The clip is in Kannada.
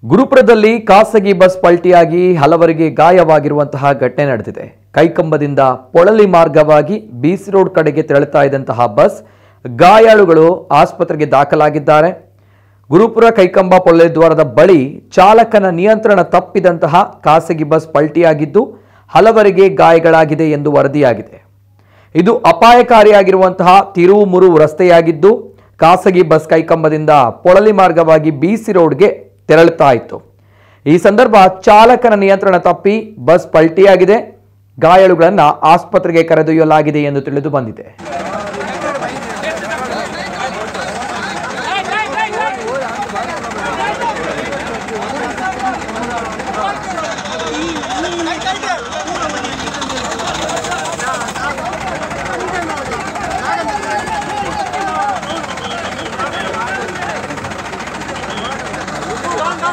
ಗುರುಪುರದಲ್ಲಿ ಖಾಸಗಿ ಬಸ್ ಪಲ್ಟಿಯಾಗಿ ಹಲವರಿಗೆ ಗಾಯವಾಗಿರುವಂತಹ ಘಟನೆ ನಡೆದಿದೆ. ಕೈಕಂಬದಿಂದ ಪೊಳಲಿ ಮಾರ್ಗವಾಗಿ ಬಿಸಿ ರೋಡ್ ಕಡೆಗೆ ತೆರಳುತ್ತಾ ಇದ್ದಂತಹ ಬಸ್ ಗಾಯಾಳುಗಳು ಆಸ್ಪತ್ರೆಗೆ ದಾಖಲಾಗಿದ್ದಾರೆ. ಗುರುಪುರ ಕೈಕಂಬ ಪೊಳಲಿ ದ್ವಾರದ ಬಳಿ ಚಾಲಕನ ನಿಯಂತ್ರಣ ತಪ್ಪಿದಂತಹ ಖಾಸಗಿ ಬಸ್ ಪಲ್ಟಿಯಾಗಿದ್ದು ಹಲವರಿಗೆ ಗಾಯಗಳಾಗಿದೆ ಎಂದು ವರದಿಯಾಗಿದೆ. ಇದು ಅಪಾಯಕಾರಿಯಾಗಿರುವಂತಹ ತಿರುವು ಮುರುವು ರಸ್ತೆಯಾಗಿದ್ದು ಖಾಸಗಿ ಬಸ್ ಕೈಕಂಬದಿಂದ ಪೊಳಲಿ ಮಾರ್ಗವಾಗಿ ಬಿಸಿ ರೋಡ್ಗೆ ತೆರಳುತ್ತಾ ಇತ್ತು. ಈ ಸಂದರ್ಭ ಚಾಲಕನ ನಿಯಂತ್ರಣ ತಪ್ಪಿ ಬಸ್ ಪಲ್ಟಿಯಾಗಿದೆ. ಗಾಯಾಳುಗಳನ್ನು ಆಸ್ಪತ್ರೆಗೆ ಕರೆದೊಯ್ಯಲಾಗಿದೆ ಎಂದು ತಿಳಿದು ಬಂದಿದೆ.